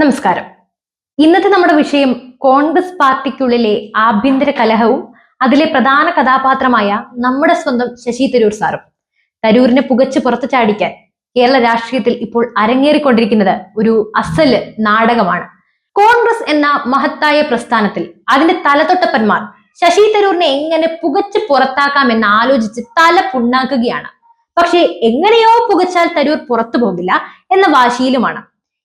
നമസ്കാരം. ഇന്നത്തെ നമ്മുടെ വിഷയം കോൺഗ്രസ് പാർട്ടിക്കുള്ളിലെ ആഭ്യന്തര കലഹവും അതിലെ പ്രധാന കഥാപാത്രമായ നമ്മുടെ സ്വന്തം ശശി തരൂർ സാറും. തരൂരിനെ പുകച്ച് പുറത്തു ചാടിക്കാൻ കേരള രാഷ്ട്രീയത്തിൽ ഇപ്പോൾ അരങ്ങേറിക്കൊണ്ടിരിക്കുന്നത് ഒരു അസല് നാടകമാണ്. കോൺഗ്രസ് എന്ന മഹത്തായ പ്രസ്ഥാനത്തിൽ അതിന്റെ തലതൊട്ടപ്പന്മാർ ശശി തരൂരിനെ എങ്ങനെ പുകച്ച് പുറത്താക്കാമെന്ന് ആലോചിച്ച് തല പുണ്ണാക്കുകയാണ്. പക്ഷെ എങ്ങനെയോ പുകച്ചാൽ തരൂർ പുറത്തു പോകില്ല എന്ന വാശിയിലുമാണ്.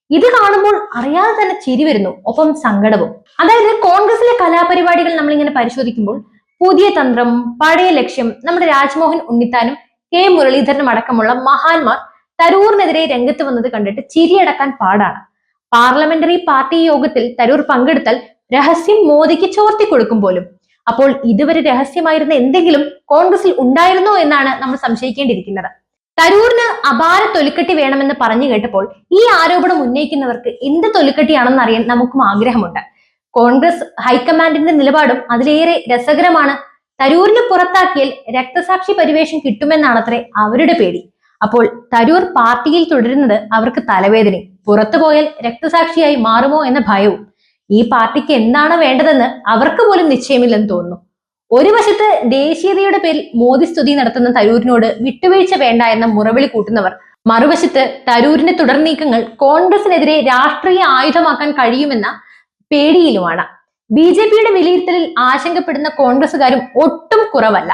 ഇത് കാണുമ്പോൾ അറിയാതെ തന്നെ ചിരി വരുന്നു, ഒപ്പം സങ്കടവും. അതായത് കോൺഗ്രസിലെ കലാപരിപാടികൾ നമ്മളിങ്ങനെ പരിശോധിക്കുമ്പോൾ പുതിയ തന്ത്രം, പഴയ ലക്ഷ്യം, നമ്മുടെ രാജ്മോഹൻ ഉണ്ണിത്താനും കെ മുരളീധരനും അടക്കമുള്ള മഹാന്മാർ തരൂറിനെതിരെ രംഗത്ത് വന്നത് കണ്ടിട്ട് ചിരിയടക്കാൻ പാടാണ്. പാർലമെന്ററി പാർട്ടി യോഗത്തിൽ തരൂർ പങ്കെടുത്താൽ രഹസ്യം മോദിക്ക് ചോർത്തി കൊടുക്കും പോലും. അപ്പോൾ ഇതുവരെ രഹസ്യമായിരുന്ന എന്തെങ്കിലും കോൺഗ്രസിൽ ഉണ്ടായിരുന്നോ എന്നാണ് നമ്മൾ സംശയിക്കേണ്ടിയിരിക്കുന്നത്. തരൂരിന് അപാര തൊലിക്കെട്ടി വേണമെന്ന് പറഞ്ഞു കേട്ടപ്പോൾ ഈ ആരോപണം ഉന്നയിക്കുന്നവർക്ക് എന്ത് തൊലിക്കെട്ടിയാണെന്ന് അറിയാൻ നമുക്കും ആഗ്രഹമുണ്ട്. കോൺഗ്രസ് ഹൈക്കമാൻഡിന്റെ നിലപാടും അതിലേറെ രസകരമാണ്. തരൂരിനെ പുറത്താക്കിയാൽ രക്തസാക്ഷി പരിവേഷം കിട്ടുമെന്നാണത്രേ അവരുടെ പേടി. അപ്പോൾ തരൂർ പാർട്ടിയിൽ തുടരുന്നത് അവർക്ക് തലവേദനയും, പുറത്തുപോയാൽ രക്തസാക്ഷിയായി മാറുമോ എന്ന ഭയവും. ഈ പാർട്ടിക്ക് എന്താണ് വേണ്ടതെന്ന് അവർക്ക് പോലും നിശ്ചയമില്ലെന്ന് തോന്നുന്നു. ഒരു വശത്ത് ദേശീയതയുടെ പേരിൽ മോദി സ്തുതി നടത്തുന്ന തരൂരിനോട് വിട്ടുവീഴ്ച വേണ്ട എന്ന മുറവിളി കൂട്ടുന്നവർ, മറുവശത്ത് തരൂരിന്റെ തുടർ നീക്കങ്ങൾ കോൺഗ്രസിനെതിരെ രാഷ്ട്രീയ ആയുധമാക്കാൻ കഴിയുമെന്ന പേടിയിലുമാണ്. BJPയുടെ വിലയിരുത്തലിൽ ആശങ്കപ്പെടുന്ന കോൺഗ്രസുകാരും ഒട്ടും കുറവല്ല.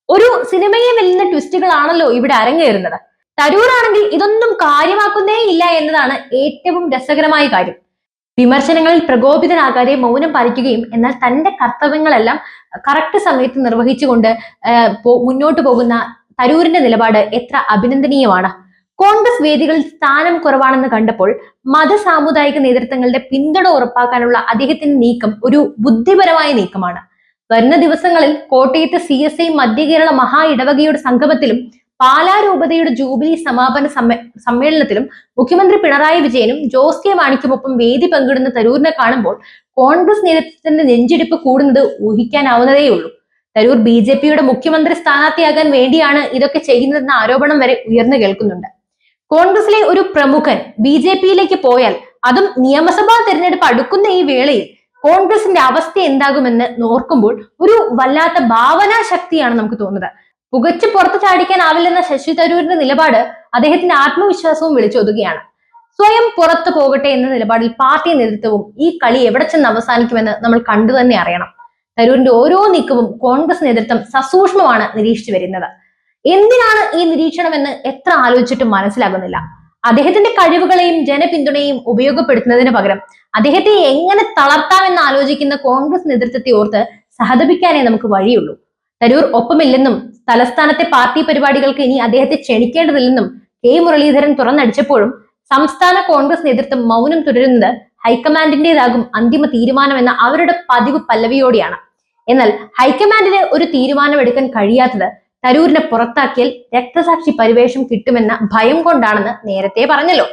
ഒരു സിനിമയെ വെല്ലുന്ന ട്വിസ്റ്റുകളാണല്ലോ ഇവിടെ അരങ്ങേറുന്നത്. തരൂരാണെങ്കിൽ ഇതൊന്നും കാര്യമാക്കുന്നേ ഇല്ല എന്നതാണ് ഏറ്റവും രസകരമായ കാര്യം. വിമർശനങ്ങളിൽ പ്രകോപിതനാകാതെ മൗനം പാലിക്കുകയും എന്നാൽ തന്റെ കർത്തവ്യങ്ങളെല്ലാം കറക്റ്റ് സമയത്ത് നിർവഹിച്ചുകൊണ്ട് മുന്നോട്ട് പോകുന്ന തരൂരിന്റെ നിലപാട് എത്ര അഭിനന്ദനീയമാണ്. കോൺഗ്രസ് വേദികളിൽ സ്ഥാനം കുറവാണെന്ന് കണ്ടപ്പോൾ മതസാമുദായിക നേതൃത്വങ്ങളുടെ പിന്തുണ ഉറപ്പാക്കാനുള്ള അദ്ദേഹത്തിന്റെ നീക്കം ഒരു ബുദ്ധിപരമായ നീക്കമാണ്. വരുന്ന ദിവസങ്ങളിൽ കോട്ടയത്ത് CSI മധ്യ കേരള മഹാ ഇടവകയുടെ സംഗമത്തിലും പാലാ രൂപതയുടെ ജൂബിലി സമാപന സമ്മേളനത്തിലും മുഖ്യമന്ത്രി പിണറായി വിജയനും ജോസ് കെ മാണിക്കുമൊപ്പം വേദി പങ്കിടുന്ന തരൂരിനെ കാണുമ്പോൾ കോൺഗ്രസ് നേതൃത്വത്തിന്റെ നെഞ്ചിടിപ്പ് കൂടുന്നത് ഊഹിക്കാനാവുന്നതേയുള്ളൂ. തരൂർ BJPയുടെ മുഖ്യമന്ത്രി സ്ഥാനാർത്ഥിയാകാൻ വേണ്ടിയാണ് ഇതൊക്കെ ചെയ്യുന്നതെന്ന ആരോപണം വരെ ഉയർന്നു കേൾക്കുന്നുണ്ട്. കോൺഗ്രസിലെ ഒരു പ്രമുഖൻ BJPയിലേക്ക് പോയാൽ, അതും നിയമസഭാ തെരഞ്ഞെടുപ്പ് അടുക്കുന്ന ഈ വേളയിൽ കോൺഗ്രസിന്റെ അവസ്ഥ എന്താകുമെന്ന് ഓർക്കുമ്പോൾ ഒരു വല്ലാത്ത ഭാവനാ ശക്തിയാണ് നമുക്ക് തോന്നുന്നത്. പുകച്ച് പുറത്തു ചാടിക്കാനാവില്ലെന്ന ശശി തരൂരിന്റെ നിലപാട് അദ്ദേഹത്തിന്റെ ആത്മവിശ്വാസവും വിളിച്ചോതുകയാണ്. സ്വയം പുറത്തു പോകട്ടെ എന്ന നിലപാടിൽ പാർട്ടി നേതൃത്വവും ഈ കളി എവിടെ ചെന്ന് അവസാനിക്കുമെന്ന് നമ്മൾ കണ്ടു തന്നെ അറിയണം. തരൂരിന്റെ ഓരോ നീക്കവും കോൺഗ്രസ് നേതൃത്വം സസൂക്ഷ്മമാണ് നിരീക്ഷിച്ചു വരുന്നത്. എന്തിനാണ് ഈ നിരീക്ഷണം എന്ന് എത്ര ആലോചിച്ചിട്ടും മനസ്സിലാകുന്നില്ല. അദ്ദേഹത്തിന്റെ കഴിവുകളെയും ജനപിന്തുണയും ഉപയോഗപ്പെടുത്തുന്നതിന് പകരം അദ്ദേഹത്തെ എങ്ങനെ തളർത്താമെന്ന് ആലോചിക്കുന്ന കോൺഗ്രസ് നേതൃത്വത്തെ ഓർത്ത് സഹതപിക്കാനേ നമുക്ക് വഴിയുള്ളൂ. തരൂർ ഒപ്പമില്ലെന്നും തലസ്ഥാനത്തെ പാർട്ടി പരിപാടികൾക്ക് ഇനി അദ്ദേഹത്തെ ക്ഷണിക്കേണ്ടതില്ലെന്നും കെ മുരളീധരൻ തുറന്നടിച്ചപ്പോഴും സംസ്ഥാന കോൺഗ്രസ് നേതൃത്വം മൗനം തുടരുന്നത് ഹൈക്കമാൻഡിന്റേതാകും അന്തിമ തീരുമാനമെന്ന അവരുടെ പതിവ് പല്ലവിയോടെയാണ്. എന്നാൽ ഹൈക്കമാൻഡിന് ഒരു തീരുമാനമെടുക്കാൻ കഴിയാത്തത് തരൂരിനെ പുറത്താക്കിയാൽ രക്തസാക്ഷി പരിവേഷം കിട്ടുമെന്ന ഭയം കൊണ്ടാണെന്ന് നേരത്തെ പറഞ്ഞല്ലോ.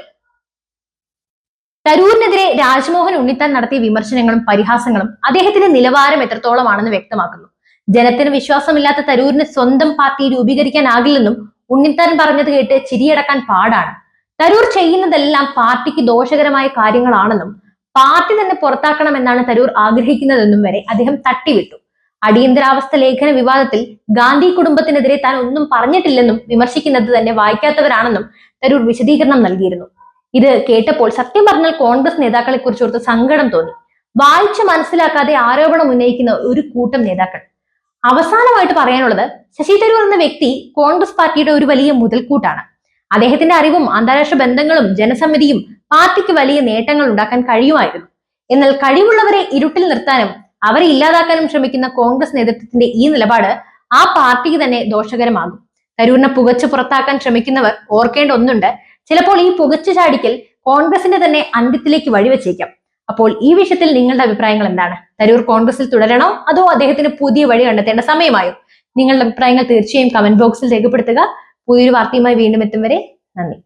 തരൂരിനെതിരെ രാജ്മോഹൻ ഉണ്ണിത്താൻ നടത്തിയ വിമർശനങ്ങളും പരിഹാസങ്ങളും അദ്ദേഹത്തിന്റെ നിലവാരം എത്രത്തോളമാണെന്ന് വ്യക്തമാക്കുന്നു. ജനത്തിന് വിശ്വാസമില്ലാത്ത തരൂരിന് സ്വന്തം പാർട്ടി രൂപീകരിക്കാനാകില്ലെന്നും ഉണ്ണിത്താൻ പറഞ്ഞത് കേട്ട് ചിരിയടക്കാൻ പാടാണ്. തരൂർ ചെയ്യുന്നതെല്ലാം പാർട്ടിക്ക് ദോഷകരമായ കാര്യങ്ങളാണെന്നും പാർട്ടി തന്നെ പുറത്താക്കണമെന്നാണ് തരൂർ ആഗ്രഹിക്കുന്നതെന്നും വരെ അദ്ദേഹം തട്ടിവിട്ടു. അടിയന്തരാവസ്ഥ ലേഖന വിവാദത്തിൽ ഗാന്ധി കുടുംബത്തിനെതിരെ താൻ ഒന്നും പറഞ്ഞിട്ടില്ലെന്നും വിമർശിക്കുന്നത് തന്നെ വായിക്കാത്തവരാണെന്നും തരൂർ വിശദീകരണം നൽകിയിരുന്നു. ഇത് കേട്ടപ്പോൾ സത്യം പറഞ്ഞാൽ കോൺഗ്രസ് നേതാക്കളെ കുറിച്ചോർത്ത് സങ്കടം തോന്നി. വായിച്ച് മനസ്സിലാക്കാതെ ആരോപണം ഉന്നയിക്കുന്ന ഒരു കൂട്ടം നേതാക്കൾ. അവസാനമായിട്ട് പറയാനുള്ളത്, ശശി തരൂർ എന്ന വ്യക്തി കോൺഗ്രസ് പാർട്ടിയുടെ ഒരു വലിയ മുതൽക്കൂട്ടാണ്. അദ്ദേഹത്തിന്റെ അറിവും അന്താരാഷ്ട്ര ബന്ധങ്ങളും ജനസമിതിയും പാർട്ടിക്ക് വലിയ നേട്ടങ്ങൾ ഉണ്ടാക്കാൻ കഴിയുമായിരുന്നു. എന്നാൽ കഴിവുള്ളവരെ ഇരുട്ടിൽ നിർത്താനും അവരെ ഇല്ലാതാക്കാനും ശ്രമിക്കുന്ന കോൺഗ്രസ് നേതൃത്വത്തിന്റെ ഈ നിലപാട് ആ പാർട്ടിക്ക് തന്നെ ദോഷകരമാകും. തരൂരിനെ പുകച്ചു പുറത്താക്കാൻ ശ്രമിക്കുന്നവർ ഓർക്കേണ്ട ഒന്നുണ്ട്, ചിലപ്പോൾ ഈ പുകച്ചു ചാടിക്കൽ കോൺഗ്രസിന്റെ തന്നെ അന്ത്യത്തിലേക്ക് വഴിവെച്ചേക്കാം. അപ്പോൾ ഈ വിഷയത്തിൽ നിങ്ങളുടെ അഭിപ്രായങ്ങൾ എന്താണ്? തരൂർ കോൺഗ്രസിൽ തുടരണോ അതോ അദ്ദേഹത്തിന് പുതിയ വഴി കണ്ടെത്തേണ്ട സമയമായോ? നിങ്ങളുടെ അഭിപ്രായങ്ങൾ തീർച്ചയായും കമന്റ് ബോക്സിൽ രേഖപ്പെടുത്തുക. പുതിയൊരു വാർത്തയുമായി വീണ്ടും എത്തും വരെ നന്ദി.